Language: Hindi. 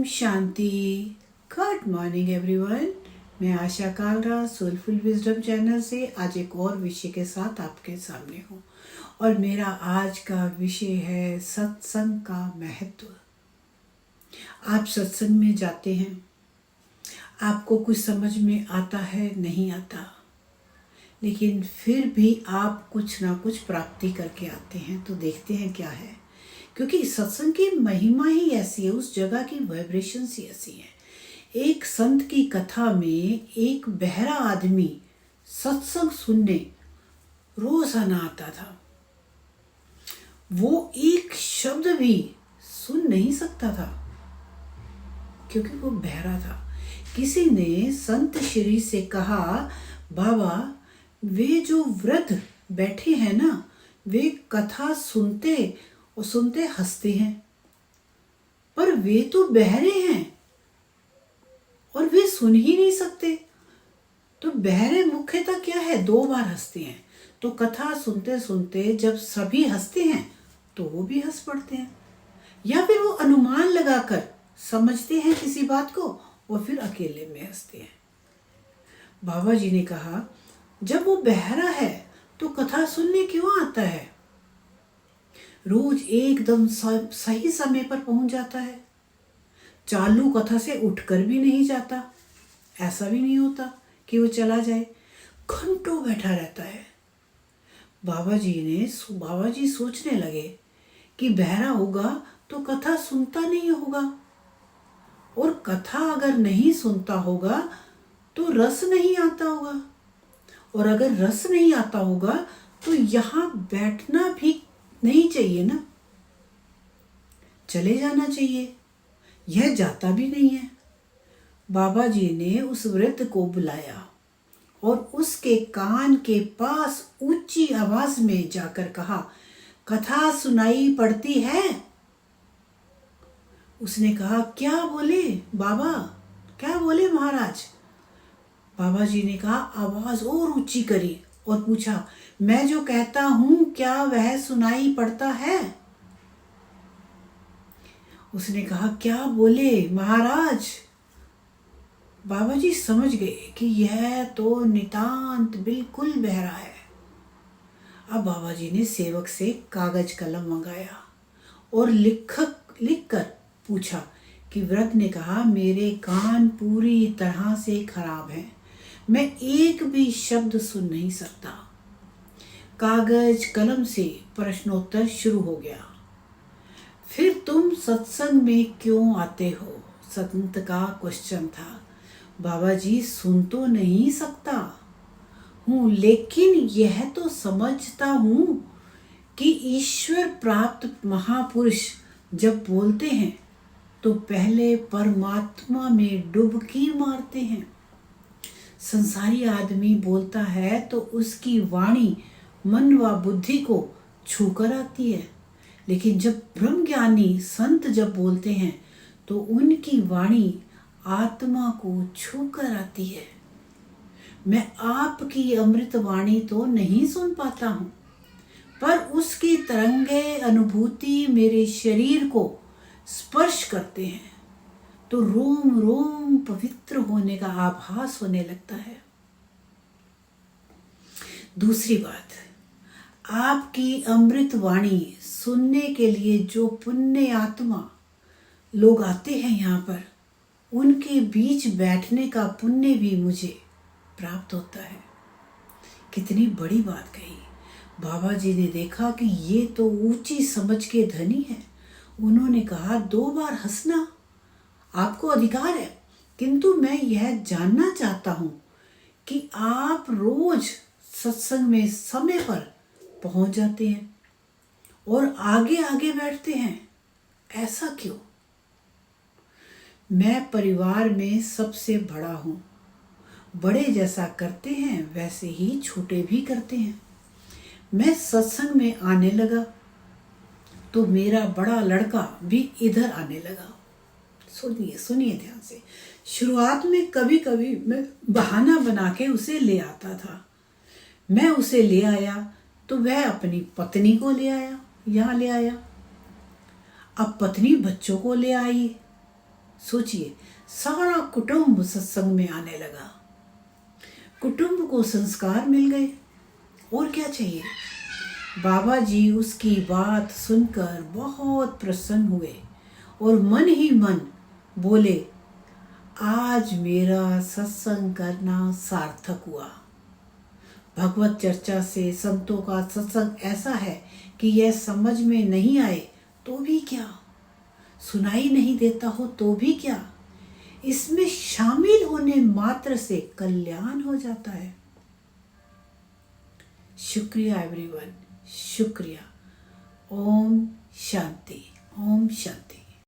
शांति। Good morning everyone. मैं आशा कालरा सोलफुल विजडम चैनल से आज एक और विषय के साथ आपके सामने हूँ और मेरा आज का विषय है सत्संग का महत्व। आप सत्संग में जाते हैं, आपको कुछ समझ में आता है, नहीं आता, लेकिन फिर भी आप कुछ ना कुछ प्राप्ति करके आते हैं। तो देखते हैं क्या है, क्योंकि सत्संग की महिमा ही ऐसी है, उस जगह की वाइब्रेशंस ही ऐसी है। एक संत की कथा में एक बहरा आदमी सत्संग सुनने रोजाना आता था। वो एक शब्द भी सुन नहीं सकता था क्योंकि वो बहरा था। किसी ने संत श्री से कहा, बाबा वे जो वृद्ध बैठे हैं ना, वे कथा सुनते और सुनते हंसते हैं, पर वे तो बहरे हैं और वे सुन ही नहीं सकते। तो बहरे मुख्यतः क्या है, 2 बार हंसते हैं। तो कथा सुनते सुनते जब सभी हंसते हैं तो वो भी हंस पड़ते हैं, या फिर वो अनुमान लगाकर समझते हैं किसी बात को और फिर अकेले में हंसते हैं। बाबा जी ने कहा, जब वो बहरा है तो कथा सुनने क्यों आता है? रोज एकदम सही समय पर पहुंच जाता है, चालू कथा से उठकर भी नहीं जाता। ऐसा भी नहीं होता कि वो चला जाए, घंटों बैठा रहता है। बाबा जी सोचने लगे कि बहरा होगा तो कथा सुनता नहीं होगा, और कथा अगर नहीं सुनता होगा तो रस नहीं आता होगा, और अगर रस नहीं आता होगा तो यहाँ बैठना भी नहीं चाहिए ना, चले जाना चाहिए। यह जाता भी नहीं है। बाबा जी ने उस वृद्ध को बुलाया और उसके कान के पास ऊंची आवाज में जाकर कहा, कथा सुनाई पड़ती है? उसने कहा, क्या बोले बाबा, क्या बोले महाराज? बाबा जी ने कहा, आवाज और ऊंची करी और पूछा, मैं जो कहता हूं क्या वह सुनाई पड़ता है? उसने कहा, क्या बोले महाराज? बाबा जी समझ गए कि यह तो नितांत बिल्कुल बहरा है। अब बाबा जी ने सेवक से कागज कलम मंगाया और लिखकर पूछा कि वृद्ध ने कहा, मेरे कान पूरी तरह से खराब हैं, मैं एक भी शब्द सुन नहीं सकता। कागज कलम से प्रश्नोत्तर शुरू हो गया। फिर तुम सत्संग में क्यों आते हो? संत का क्वेश्चन था। बाबा जी, सुन तो नहीं सकता हूँ, लेकिन यह तो समझता हूँ कि ईश्वर प्राप्त महापुरुष जब बोलते हैं तो पहले परमात्मा में डुबकी मारते हैं। संसारी आदमी बोलता है तो उसकी वाणी मन व बुद्धि को छूकर आती है, लेकिन जब ब्रह्मज्ञानी संत जब बोलते हैं तो उनकी वाणी आत्मा को छूकर आती है। मैं आपकी अमृत वाणी तो नहीं सुन पाता हूँ, पर उसकी तरंगे अनुभूति मेरे शरीर को स्पर्श करते हैं तो रोम रोम पवित्र होने का आभास होने लगता है। दूसरी बात, आपकी अमृत वाणी सुनने के लिए जो पुण्य आत्मा लोग आते हैं यहाँ पर, उनके बीच बैठने का पुण्य भी मुझे प्राप्त होता है। कितनी बड़ी बात कही। बाबा जी ने देखा कि ये तो ऊंची समझ के धनी है। उन्होंने कहा, 2 बार हंसना आपको अधिकार है, किंतु मैं यह जानना चाहता हूँ कि आप रोज सत्संग में समय पर पहुंच जाते हैं और आगे आगे बैठते हैं, ऐसा क्यों? मैं परिवार में सबसे बड़ा हूँ, बड़े जैसा करते हैं वैसे ही छोटे भी करते हैं। मैं सत्संग में आने लगा तो मेरा बड़ा लड़का भी इधर आने लगा। सुनिए ध्यान से। शुरुआत में कभी कभी मैं बहाना बना के उसे ले आता था। मैं उसे ले आया तो वह अपनी पत्नी को ले आया, यहाँ ले आया। अब पत्नी बच्चों को ले आई। सोचिए, सारा कुटुंब सत्संग में आने लगा, कुटुंब को संस्कार मिल गए, और क्या चाहिए। बाबा जी उसकी बात सुनकर बहुत प्रसन्न हुए और मन ही मन बोले, आज मेरा सत्संग करना सार्थक हुआ। भगवत चर्चा से संतों का सत्संग ऐसा है कि यह समझ में नहीं आए तो भी क्या, सुनाई नहीं देता हो तो भी क्या, इसमें शामिल होने मात्र से कल्याण हो जाता है। शुक्रिया एवरीवन, शुक्रिया। ओम शांति, ओम शांति।